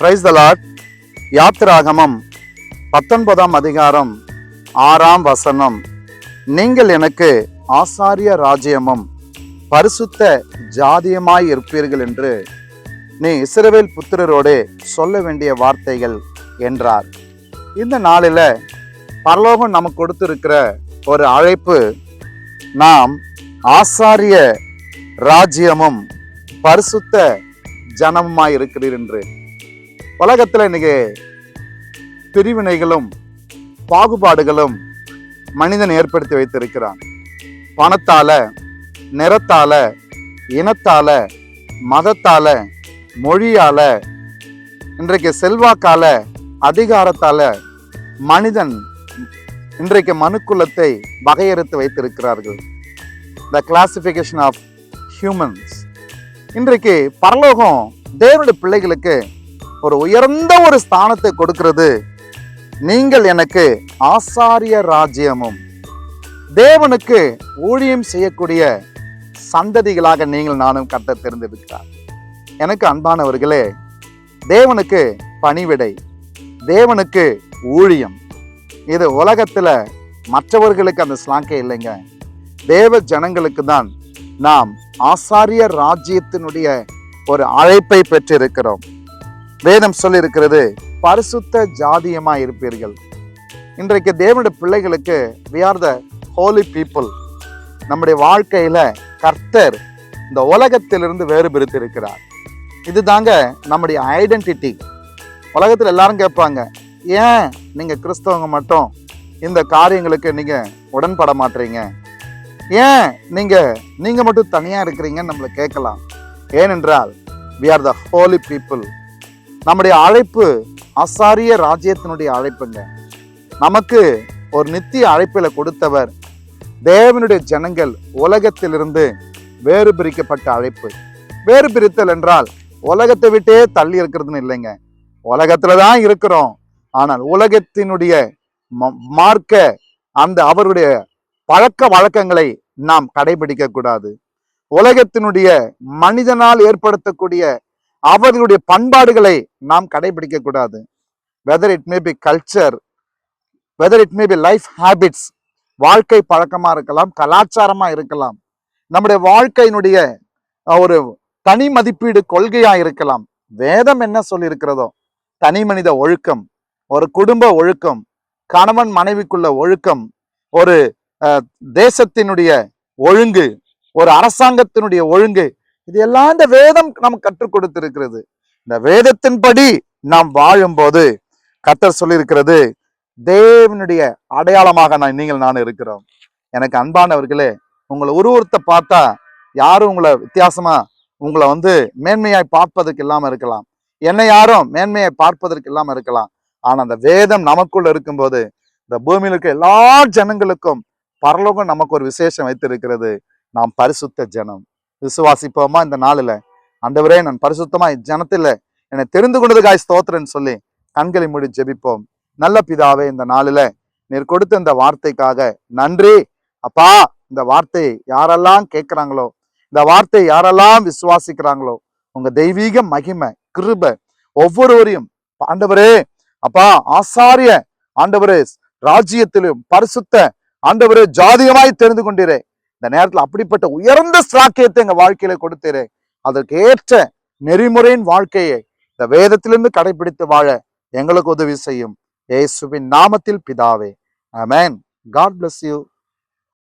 Praise the Lord. யாத்திராகமம் 19ஆம் அதிகாரம் 6ஆம் வசனம். நீங்கள் எனக்கு ஆசாரிய ராஜ்யமும் பரிசுத்த ஜாதியமாய் இருப்பீர்கள் என்று நீ இஸ்ரவேல் புத்திரரோடு சொல்ல வேண்டிய வார்த்தைகள் என்றார். இந்த நாளில் பரலோகம் நமக்கு கொடுத்திருக்கிற ஒரு அழைப்பு, நாம் ஆசாரிய ராஜ்யமும் பரிசுத்த ஜனமுமாய் இருக்கிறீர் என்று. உலகத்தில் இன்னைக்கு பிரிவினைகளும் பாகுபாடுகளும் மனிதன் ஏற்படுத்தி வைத்திருக்கிறான். பணத்தால, நிறத்தால, இனத்தால, மதத்தால, மொழியால, இன்றைக்கு செல்வாக்கால, அதிகாரத்தால மனிதன் இன்றைக்கு மனுக்குலத்தை வகையறுத்து வைத்திருக்கிறார்கள். த கிளாசிபிகேஷன் ஆஃப் ஹியூமன்ஸ். இன்றைக்கு பரலோகம் தேவனுடைய பிள்ளைகளுக்கு ஒரு உயர்ந்த ஒரு ஸ்தானத்தை கொடுக்கிறது. நீங்கள் எனக்கு ஆசாரிய ராஜ்யமும், தேவனுக்கு ஊழியம் செய்யக்கூடிய சந்ததிகளாக நீங்கள் நானும் கர்த்தர் தெரிந்திருக்கிறார். எனக்கு அன்பானவர்களே, தேவனுக்கு பணிவிடை, தேவனுக்கு ஊழியம், இது உலகத்துல மற்றவர்களுக்கு அந்த ஸ்லாங்கே இல்லைங்க. தேவ ஜனங்களுக்கு தான் நாம் ஆசாரிய ராஜ்யத்தினுடைய ஒரு அழைப்பை பெற்றிருக்கிறோம். வேதம் சொல்லி இருக்கிறது, பரிசுத்த ஜாதியமா இருப்பீர்கள். இன்றைக்கு தேவனுடைய பிள்ளைகளுக்கு we are the holy people. நம்முடைய வாழ்க்கையில கர்த்தர் இந்த உலகத்திலிருந்து வேறுபிரித்து இருக்கிறார். இது தாங்க நம்முடைய ஐடென்டிட்டி. உலகத்தில் எல்லாரும் கேட்பாங்க, ஏன் நீங்க கிறிஸ்தவங்க மட்டும் இந்த காரியங்களுக்கு நீங்க உடன்பட மாட்டீங்க, ஏன் நீங்க மட்டும் தனியா இருக்கிறீங்கன்னு நம்மளை கேட்கலாம். ஏனென்றால் we are the holy people. நம்முடைய அழைப்பு ஆசாரிய ராஜ்யத்தினுடைய அழைப்புங்க. நமக்கு ஒரு நித்திய அழைப்பில கொடுத்தவர் தேவனுடைய ஜனங்கள் உலகத்திலிருந்து வேறு பிரிக்கப்பட்ட அழைப்பு. வேறு பிரித்தல் என்றால் உலகத்தை விட்டே தள்ளி இருக்கிறதுன்னு இல்லைங்க. உலகத்துலதான் இருக்கிறோம், ஆனால் உலகத்தினுடைய மார்க்க அந்த அவருடைய பழக்க வழக்கங்களை நாம் கடைபிடிக்க கூடாது. உலகத்தினுடைய மனிதனால் ஏற்படுத்தக்கூடிய அவர்களுடைய பண்பாடுகளை நாம் கடைபிடிக்க கூடாது. Whether it may be culture, whether it may be life habits, வாழ்க்கை பழக்கமா இருக்கலாம், கலாச்சாரமா இருக்கலாம், நம்முடைய வாழ்க்கையினுடைய ஒரு தனி மதிப்பீடு கொள்கையா இருக்கலாம். வேதம் என்ன சொல்லி இருக்கிறதோ, தனி மனித ஒழுக்கம், ஒரு குடும்ப ஒழுக்கம், கணவன் மனைவிக்குள்ள ஒழுக்கம், ஒரு தேசத்தினுடைய ஒழுங்கு, ஒரு அரசாங்கத்தினுடைய ஒழுங்கு, இது எல்லாம் இந்த வேதம் நமக்கு கற்றுக் கொடுத்திருக்கிறது. இந்த வேதத்தின்படி நாம் வாழும்போது கர்த்தர் சொல்லி இருக்கிறது, தேவனுடைய அடையாளமாக நான் இருக்கிறோம். எனக்கு அன்பானவர்களே, உங்களை உருவத்தை பார்த்தா யாரும் உங்களை வித்தியாசமா உங்களை மேன்மையாய் பார்ப்பதற்கு இல்லாம இருக்கலாம், என்னை யாரும் மேன்மையாய் பார்ப்பதற்கு இல்லாம இருக்கலாம். ஆனா அந்த வேதம் நமக்குள்ள இருக்கும்போது இந்த பூமியில இருக்க எல்லா ஜனங்களுக்கும் பரலோகம் நமக்கு ஒரு விசேஷம் வைத்திருக்கிறது. நாம் பரிசுத்த ஜனம். விசுவாசிப்போமா? இந்த நாளில், ஆண்டவரே, நான் பரிசுத்தமா ஜனத்தில் என்னை தெரிந்து கொண்டதுக்காய் ஸ்தோத்திரன்னு சொல்லி கண்களை மூடி ஜெபிப்போம். நல்ல பிதாவே, இந்த நாளில் நீர் கொடுத்த இந்த வார்த்தைக்காக நன்றி அப்பா. இந்த வார்த்தையை யாரெல்லாம் கேட்கிறாங்களோ, இந்த வார்த்தையை யாரெல்லாம் விசுவாசிக்கிறாங்களோ, உங்க தெய்வீக மகிமை கிருபை ஒவ்வொருவரையும் ஆண்டவரே அப்பா ஆசாரிய ஆண்டவரே ராஜ்யத்திலும் பரிசுத்த ஆண்டவரே ஜாதியமாய் தெரிந்து கொண்டீரே. இந்த நேரத்தில் அப்படிப்பட்ட உயர்ந்த ஸ்லாக்கியத்தை எங்க வாழ்க்கையில கொடுத்தீரே. அதற்கு ஏற்ற நெறிமுறையின் வாழ்க்கையை இந்த வேதத்திலிருந்து கடைபிடித்து வாழ எங்களுக்கு உதவி செய்யும். இயேசுவின் நாமத்தில் பிதாவே, ஆமென். God bless you.